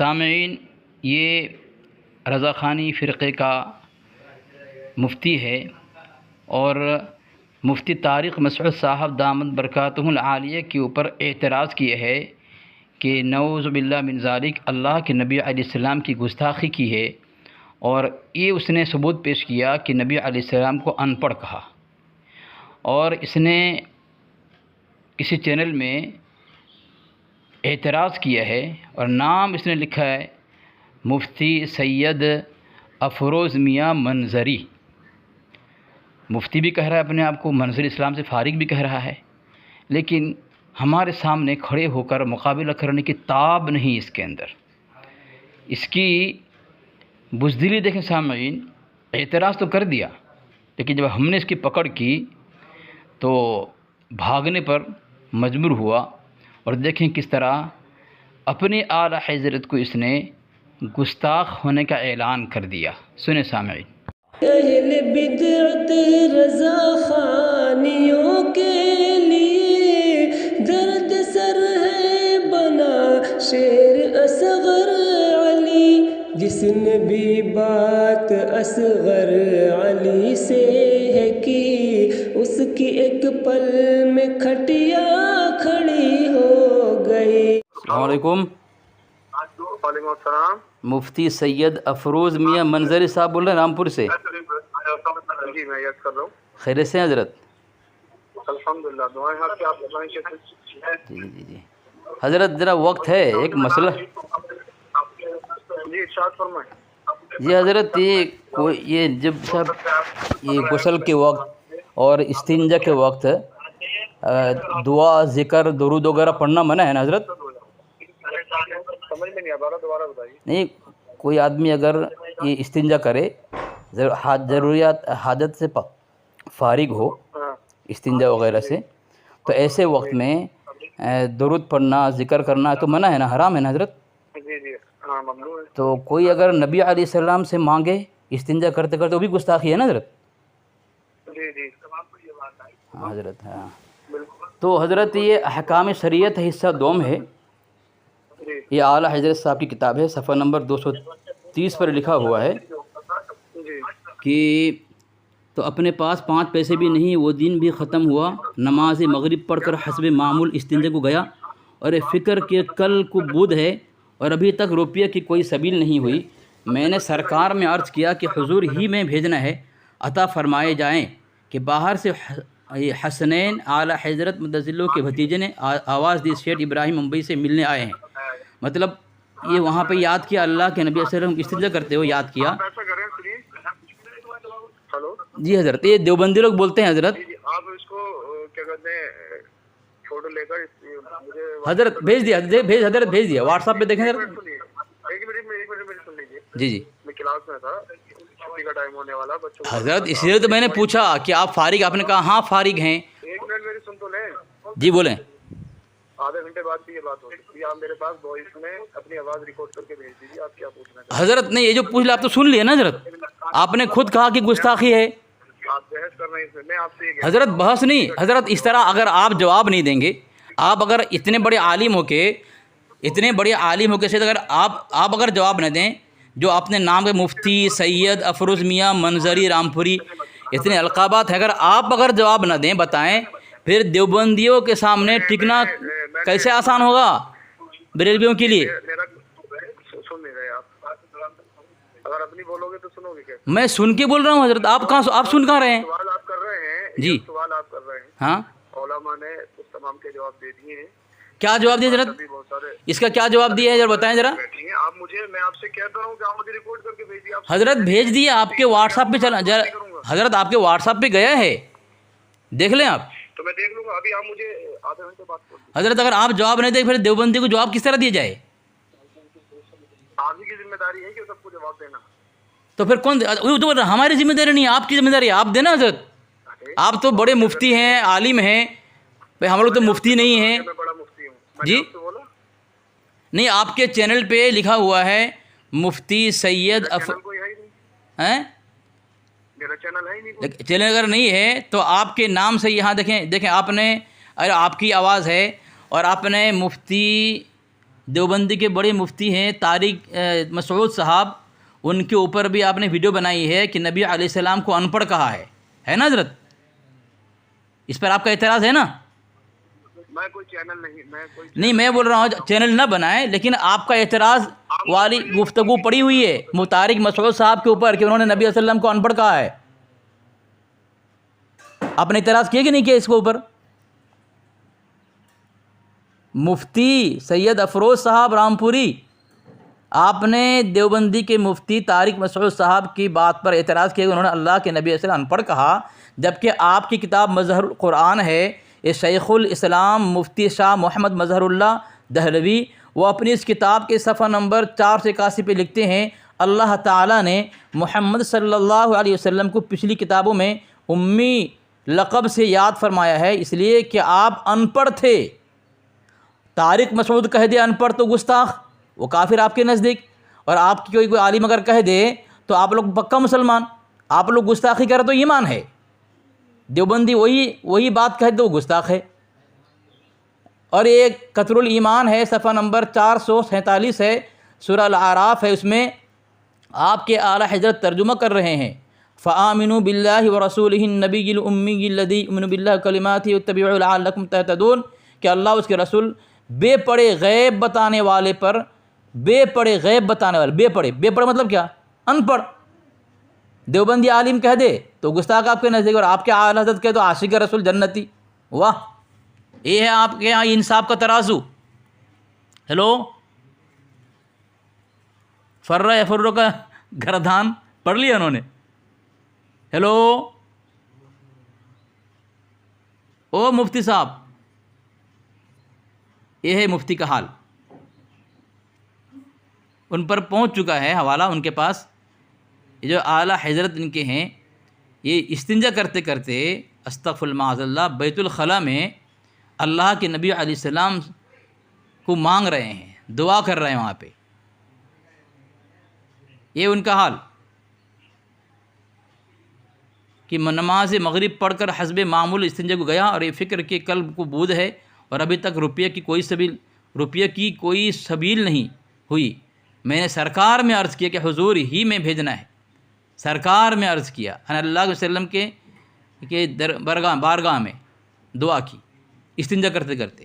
سامعین، یہ رضا خانی فرقے کا مفتی ہے اور مفتی طارق مسعود صاحب دامت برکاتہ العالیہ کے اوپر اعتراض کیا ہے کہ نعوذ باللہ من ذالک اللہ کے نبی علیہ السلام کی گستاخی کی ہے، اور یہ اس نے ثبوت پیش کیا کہ نبی علیہ السلام کو ان پڑھ کہا، اور اس نے کسی چینل میں اعتراض کیا ہے اور نام اس نے لکھا ہے مفتی سید افروز میاں منظری۔ مفتی بھی کہہ رہا ہے اپنے آپ کو، منظر اسلام سے فارغ بھی کہہ رہا ہے، لیکن ہمارے سامنے کھڑے ہو کر مقابلہ کرنے کی تاب نہیں اس کے اندر۔ اس کی بزدلی دیکھیں سامعین، اعتراض تو کر دیا، لیکن جب ہم نے اس کی پکڑ کی تو بھاگنے پر مجبور ہوا، اور دیکھیں کس طرح اپنے اعلیٰ حضرت کو اس نے گستاخ ہونے کا اعلان کر دیا۔ سنیں سامعین۔ اہل بدعت رضا خانیوں کے لیے درد سر ہے بنا شیر اصغر علی، جس نے بھی بات اصغر علی سے ہے کی، اس کی ایک پل میں کھٹیا کھڑی ہو گئی۔ السلام علیکم۔ وعلیکم السلام۔ مفتی سید افروز میاں منظری صاحب بول رہے ہیں رامپور سے۔ جی میں یاد کر رہا ہوں۔ خیریت سے ہیں حضرت؟ الحمدللہ، دعائیں آپ کی، آپ بتائیں کیسے؟ جی حضرت، ذرا وقت ہے، ایک مسئلہ۔ جی ارشاد فرمائیں۔ جی حضرت، یہ جب سب یہ غسل کے وقت اور استنجا کے وقت دعا، ذکر، درود وغیرہ پڑھنا منع ہے نا حضرت؟ سمجھ میں نہیں آ رہا، دوبارہ بتائیے۔ نہیں، کوئی آدمی اگر یہ استنجا کرے، ضروریات حاجت سے فارغ ہو استنجا وغیرہ سے، تو ایسے وقت میں درود پڑھنا، ذکر کرنا تو منع ہے نا، حرام ہے نا حضرت؟ جی جی ہاں، ممنوع ہے۔ تو کوئی اگر نبی علیہ السلام سے مانگے استنجا کرتے کرتے، وہ بھی گستاخی ہے نا حضرت؟ جی جی ہاں حضرت، ہاں۔ بالکل۔ تو حضرت یہ احکام شریعت حصہ دوم ہے، جی یہ اعلیٰ حضرت صاحب کی کتاب ہے، صفحہ نمبر 230 پر لکھا ہوا ہے جی کہ تو اپنے پاس 5 پیسے بھی نہیں، وہ دن بھی ختم ہوا، نماز مغرب پڑھ کر حسب معمول استنجا کو گیا، اور فکر کہ کل کو بدھ ہے اور ابھی تک روپیہ کی کوئی سبیل نہیں ہوئی۔ میں نے سرکار میں عرض کیا کہ حضور ہی میں بھیجنا ہے، عطا فرمائے جائیں، کہ باہر سے حسنین اعلیٰ حضرت متضلع کے بھتیجے نے آواز دی، سیٹ ابراہیم ممبئی سے ملنے آئے ہیں۔ مطلب یہ وہاں پہ یاد کیا اللہ کے نبی صلی اللہ علیہ وسلم استنجا کرتے ہوئے یاد کیا۔ آپ ایسا کریں پلیز۔ ہلو جی حضرت، یہ دیوبندی لوگ بولتے ہیں حضرت۔ جی آپ اس کو کیا کہتے ہیں، فوٹو لے کر مجھے حضرت بھیج دیا، حضرت بھیج دیا، واٹس ایپ پہ دیکھیں حضرت۔ ایک منٹ میری سن لیجیے۔ جی جی میں کلاس میں تھا، چھٹی کا ٹائم ہونے والا، بچوں کو حضرت، اس لیے تو میں نے پوچھا کہ آپ فارغ، آپ نے کہا ہاں فارغ ہیں۔ ایک منٹ میری سن تو لیں۔ جی بولیں۔ آدھے گھنٹے بعد بھی یہ بات ہو سکتی ہے، آپ میرے پاس وائس میں اپنی آواز ریکارڈ کر کے بھیج دیجیے، آپ کیا پوچھنا چاہتے حضرت نے یہ جو پوچھ لیا آپ تو سن لیا نا حضرت، آپ نے خود کہا کہ گستاخی ہے۔ ہیں؟ آپ بحث کر رہے ہیں اس میں، میں آپ سے یہ کہہ حضرت بحث نہیں حضرت، اس طرح اگر آپ جواب نہیں دیں گے، آپ اگر اتنے بڑے عالم ہو کے شاید اگر آپ اگر جواب نہ دیں، جو آپ نے نام کے مفتی سید افروز میاں منظری رامپوری اتنے القابات ہیں، اگر آپ جواب نہ دیں، بتائیں پھر دیوبندیوں کے سامنے ٹکنا کیسے آسان ہوگا بریلویوں کے لیے؟ میرا سن نہیں رہے آپ، اگر اپنی بولو گے تو سنو گے کیسے؟ میں سن کے بول رہا ہوں حضرت، آپ سن کہاں رہے ہیں؟ سوال آپ کر رہے ہیں، جی یہ سوال آپ کر رہے ہیں، ہاں، علماء نے اس تمام کے جواب دے دیے ہیں۔ کیا جواب دیا حضرت؟ ابھی بہت سارے اس کا کیا جواب دیا ہے ذرا بتائیں ذرا بیٹھی ہیں، آپ مجھے، میں آپ سے کہتا ہوں کہ آپ مجھے ریکارڈ کر کے بھیج دیے۔ حضرت، بھیج دیا آپ کے واٹس ایپ پہ، چلا حضرت آپ کے واٹس ایپ پہ گیا ہے، دیکھ لیں آپ۔ تو میں دیکھ لوں گا، ابھی آپ مجھے آدھے گھنٹے بعد کر دیں۔ حضرت اگر آپ جواب نہیں دیں پھر دیوبندی کو جواب کس طرح دیا جائے؟ آپ ہی کی ذمہ داری ہے کہ سب کو جواب دینا۔ تو پھر کون تو ہماری ذمہ داری نہیں ہے، آپ کی ذمہ داری ہے، آپ دینا حضرت، آپ تو بڑے مفتی ہیں، عالم ہیں، بھائی ہم لوگ تو مفتی نہیں ہیں۔ میں بڑا مفتی ہوں، میں نے جی آپ سے بولا نہیں، آپ کے چینل پہ لکھا ہوا ہے مفتی سید چینل کوئی ہے ہی نہیں، ہیں؟ میرا چینل ہے ہی نہیں کوئی۔ چینل اگر نہیں ہے تو آپ کے نام سے یہاں دیکھیں آپ نے، اگر آپ کی آواز ہے اور آپ نے مفتی دیوبندی کے بڑے مفتی ہیں طارق مسعود صاحب، ان کے اوپر بھی آپ نے ویڈیو بنائی ہے کہ نبی علیہ السلام کو ان پڑھ کہا ہے نا حضرت؟ اس پر آپ کا اعتراض ہے نا؟ میں کوئی چینل نہیں، میں بول رہا ہوں چینل نہ بنائیں، لیکن آپ کا اعتراض والی گفتگو پڑی ہوئی ہے طارق مسعود صاحب کے اوپر کہ انہوں نے نبی علیہ السلام کو ان پڑھ کہا ہے. آپ نے اعتراض کیا کہ نہیں کیا اس کے اوپر؟ مفتی سید افروز صاحب رامپوری، آپ نے دیوبندی کے مفتی طارق مسعود صاحب کی بات پر اعتراض کیا کہ انہوں نے اللہ کے نبی علیہ السلام ان پڑھ کہا، جبکہ آپ کی کتاب مظہر القرآن ہے. یہ شیخ الاسلام مفتی شاہ محمد مظہر اللہ دہلوی، وہ اپنی اس کتاب کے صفحہ نمبر 481 پہ لکھتے ہیں اللہ تعالیٰ نے محمد صلی اللہ علیہ وسلم کو پچھلی کتابوں میں امی لقب سے یاد فرمایا ہے اس لیے کہ آپ ان پڑھ تھے. طارق مسعود کہہ دے ان پڑھ تو گستاخ، وہ کافر آپ کے نزدیک، اور آپ کی کوئی عالم اگر کہہ دے تو آپ لوگ پکا مسلمان. آپ لوگ گستاخی کرے تو ایمان ہے، دیوبندی وہی بات کہہ دے تو گستاخ ہے. اور ایک قطر الایمان ہے، صفحہ نمبر 447 ہے، سورہ الاعراف ہے، اس میں آپ کے اعلیٰ حضرت ترجمہ کر رہے ہیں فآمنوا باللہ ورسولہ النبی الامی الذی یؤمن باللہ کلماتہ واتبعوہ لعلکم تہتدون، کہ اللہ اس کے رسول بے پڑھے غیب بتانے والے پر، بے پڑھے غیب بتانے والے، بے پڑھے مطلب کیا؟ ان پڑھ. دیوبندی عالم کہہ دے تو گستاخ آپ کے نزدیک، اور آپ کے اعلیٰ حضرت کہے تو عاشق رسول جنتی. واہ، یہ ہے آپ کے یہاں انصاف کا ترازو. ہیلو، فرہ یفرو کا گردان پڑھ لیا انہوں نے؟ ہیلو، او مفتی صاحب، یہ ہے مفتی کا حال. ان پر پہنچ چکا ہے حوالہ ان کے پاس. یہ جو اعلیٰ حضرت ان کے ہیں، یہ استنجا کرتے کرتے استغفر اللہ معاذ اللہ بیت الخلاء میں اللہ کے نبی علیہ السلام کو مانگ رہے ہیں، دعا کر رہے ہیں وہاں پہ. یہ ان کا حال کہ نماز مغرب پڑھ کر حسب معمول استنجا کو گیا اور یہ فکر کے قلب کو بود ہے اور ابھی تک روپیے کی کوئی سبیل نہیں ہوئی. میں نے سرکار میں عرض کیا کہ حضور ہی میں بھیجنا ہے. سرکار میں عرض کیا، اللہ علیہ وسلم کے بارگاہ میں دعا کی استنجا کرتے کرتے.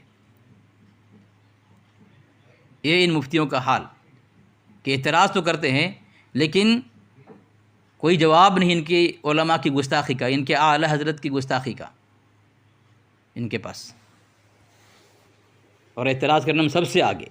یہ ان مفتیوں کا حال کہ اعتراض تو کرتے ہیں لیکن کوئی جواب نہیں ان کے علماء کی گستاخی کا، ان کے اعلیٰ حضرت کی گستاخی کا ان کے پاس، اور اعتراض کرنے میں سب سے آگے.